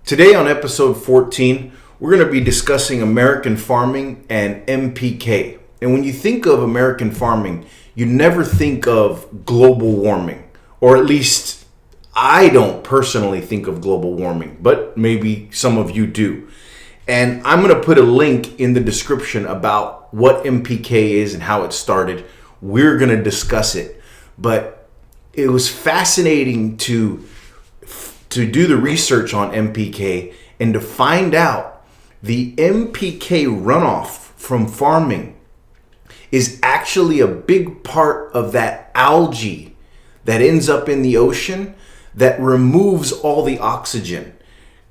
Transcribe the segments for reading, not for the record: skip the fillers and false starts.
Today on episode 14, we're going to be discussing American farming and NPK. And when you think of American farming, you never think of global warming, or at least I don't personally think of global warming, but maybe some of you do. And I'm going to put a link in the description about what NPK is and how it started. We're going to discuss it, but it was fascinating to do the research on NPK and to find out the NPK runoff from farming is actually a big part of that algae that ends up in the ocean that removes all the oxygen,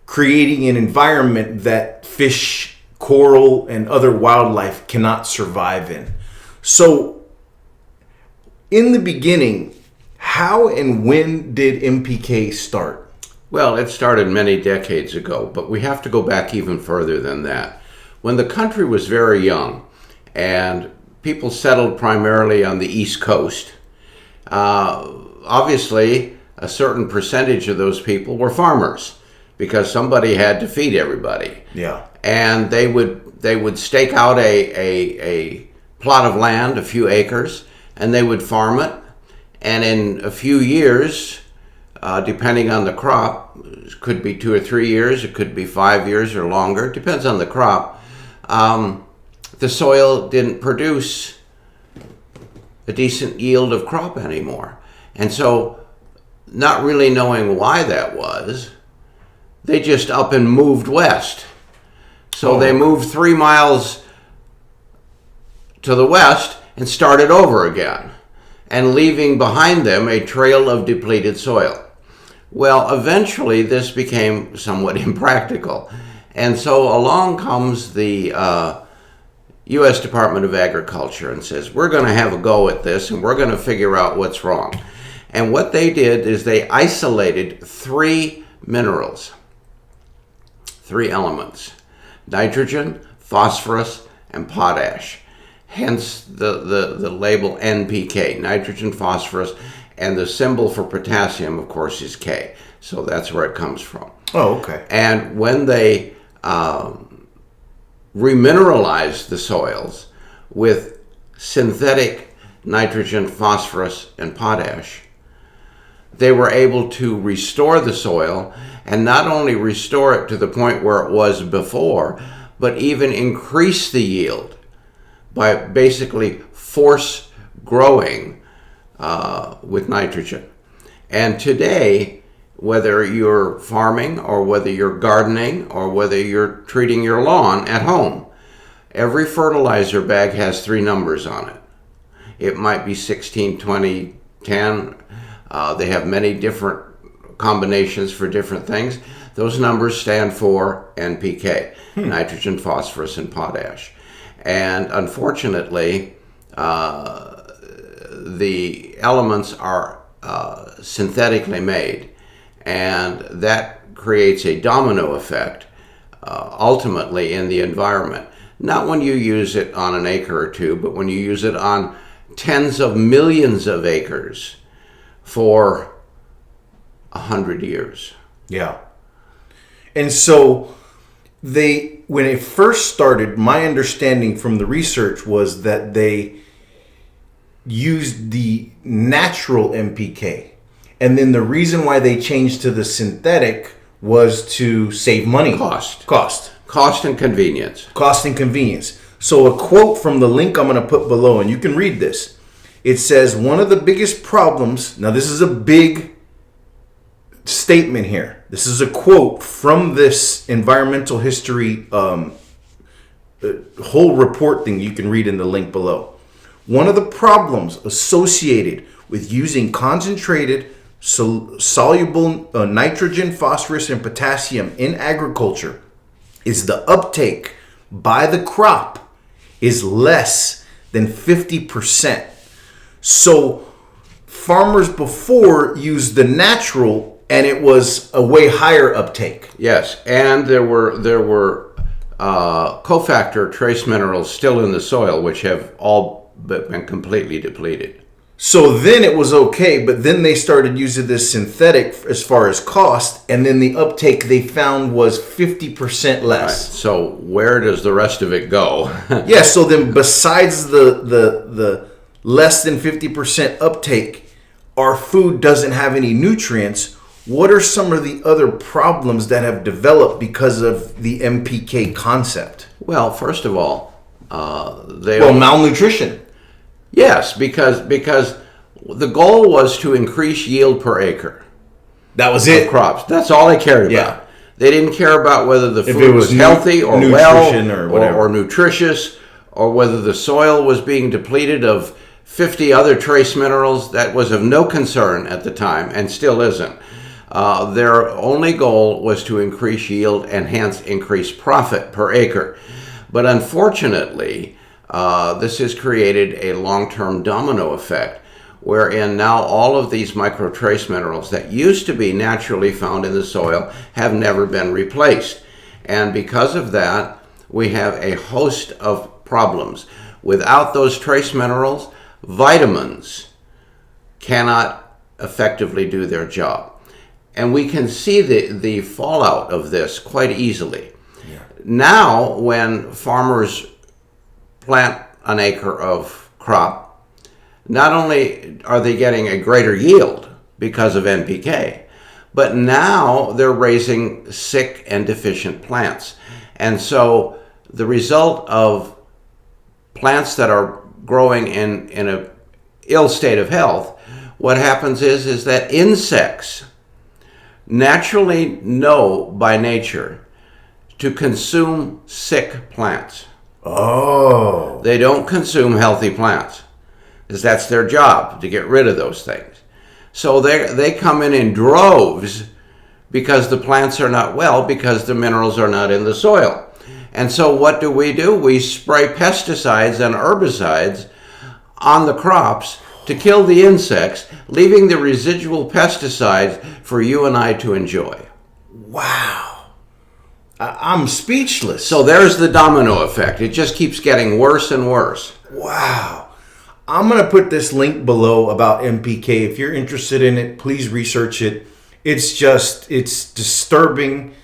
creating an environment that fish, coral, and other wildlife cannot survive in. So, in the beginning, how and when did NPK start? Well, it started many decades ago, but we have to go back even further than that. When the country was very young and people settled primarily on the East Coast, obviously a certain percentage of those people were farmers because somebody had to feed everybody. Yeah. And they would stake out a plot of land, a few acres, and they would farm it. And in a few years, depending on the crop, it could be 2 or 3 years, it could be 5 years or longer, it depends on the crop, the soil didn't produce a decent yield of crop anymore. And so, not really knowing why that was, they just up and moved west. So they moved 3 miles to the west and started over again, and leaving behind them a trail of depleted soil. Well, eventually this became somewhat impractical. And so along comes the U.S. Department of Agriculture and says, we're going to have a go at this and we're going to figure out what's wrong. And what they did is they isolated 3 minerals, 3 elements: nitrogen, phosphorus, and potash. Hence the label NPK, nitrogen, phosphorus, and the symbol for potassium, of course, is K. So that's where it comes from. Oh, okay. And when they remineralized the soils with synthetic nitrogen, phosphorus, and potash, they were able to restore the soil, and not only restore it to the point where it was before, but even increase the yield by basically force growing with nitrogen. And today, whether you're farming or whether you're gardening or whether you're treating your lawn at home, every fertilizer bag has 3 numbers on it. It might be 16, 20, 10. They have many different combinations for different things. Those numbers stand for NPK, nitrogen, phosphorus, and potash. And unfortunately, the elements are synthetically made, and that creates a domino effect ultimately in the environment. Not when you use it on an acre or 2, but when you use it on tens of millions of acres for 100 years. Yeah. And so when it first started, my understanding from the research was that they used the natural NPK. And then the reason why they changed to the synthetic was to save money. Cost and convenience. Cost and convenience. So a quote from the link I'm going to put below, and you can read this. It says, one of the biggest problems, now this is a big statement here. This is a quote from this environmental history whole report thing you can read in the link below. One of the problems associated with using concentrated soluble nitrogen, phosphorus, and potassium in agriculture is the uptake by the crop is less than 50%. So farmers before used the natural and it was a way higher uptake. Yes, and there were cofactor trace minerals still in the soil, which have all been completely depleted. So then it was okay, but then they started using this synthetic as far as cost, and then the uptake they found was 50% Right. less. So where does the rest of it go? Yeah, so then besides the less than 50% uptake, our food doesn't have any nutrients. What are some of the other problems that have developed because of the MPK concept? Well, first of all, Malnutrition. yes, because the goal was to increase yield per acre That was of it. crops. That's all they cared about. Yeah. They didn't care about whether the If food it was was healthy or nutrition well or whatever. or nutritious, or whether the soil was being depleted of 50 other trace minerals. That was of no concern at the time, and still isn't. Their only goal was to increase yield and hence increase profit per acre. But unfortunately, this has created a long-term domino effect, wherein now all of these micro trace minerals that used to be naturally found in the soil have never been replaced. And because of that, we have a host of problems. Without those trace minerals, vitamins cannot effectively do their job. And we can see the fallout of this quite easily. Yeah. Now, when farmers plant an acre of crop, not only are they getting a greater yield because of NPK, but now they're raising sick and deficient plants. And so the result of plants that are growing in an ill state of health, what happens is that insects naturally know by nature to consume sick plants. Oh. They don't consume healthy plants, because that's their job, to get rid of those things. So they come in droves because the plants are not well, because the minerals are not in the soil. And so what do? We spray pesticides and herbicides on the crops to kill the insects, leaving the residual pesticides for you and I to enjoy. Wow. I'm speechless. So there's the domino effect. It just keeps getting worse and worse. Wow. I'm going to put this link below about MPK. If you're interested in it, please research it. It's disturbing.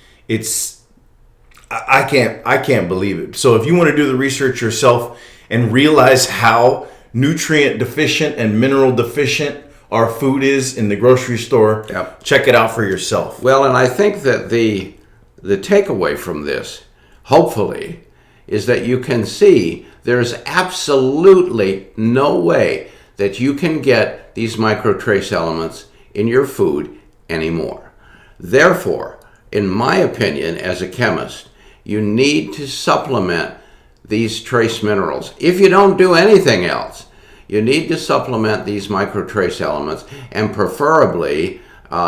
I can't believe it. So if you want to do the research yourself and realize how nutrient deficient and mineral deficient our food is in the grocery store, Yep. Check it out for yourself. Well, and I think that the takeaway from this, hopefully, is that you can see there's absolutely no way that you can get these micro trace elements in your food anymore. Therefore, in my opinion, as a chemist, you need to supplement these trace minerals. If you don't do anything else, you need to supplement these micro trace elements, and preferably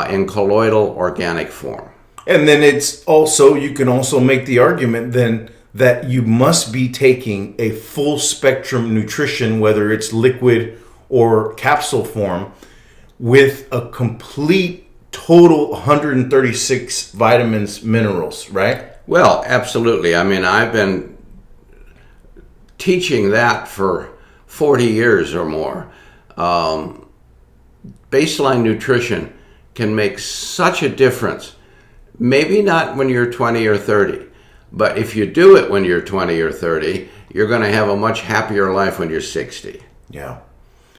in colloidal organic form. And then you can also make the argument then that you must be taking a full spectrum nutrition, whether it's liquid or capsule form, with a complete total 136 vitamins, minerals, right? Well, absolutely. I mean, I've been teaching that for 40 years or more. Baseline nutrition can make such a difference. Maybe not when you're 20 or 30, but if you do it when you're 20 or 30, you're going to have a much happier life when you're 60. Yeah.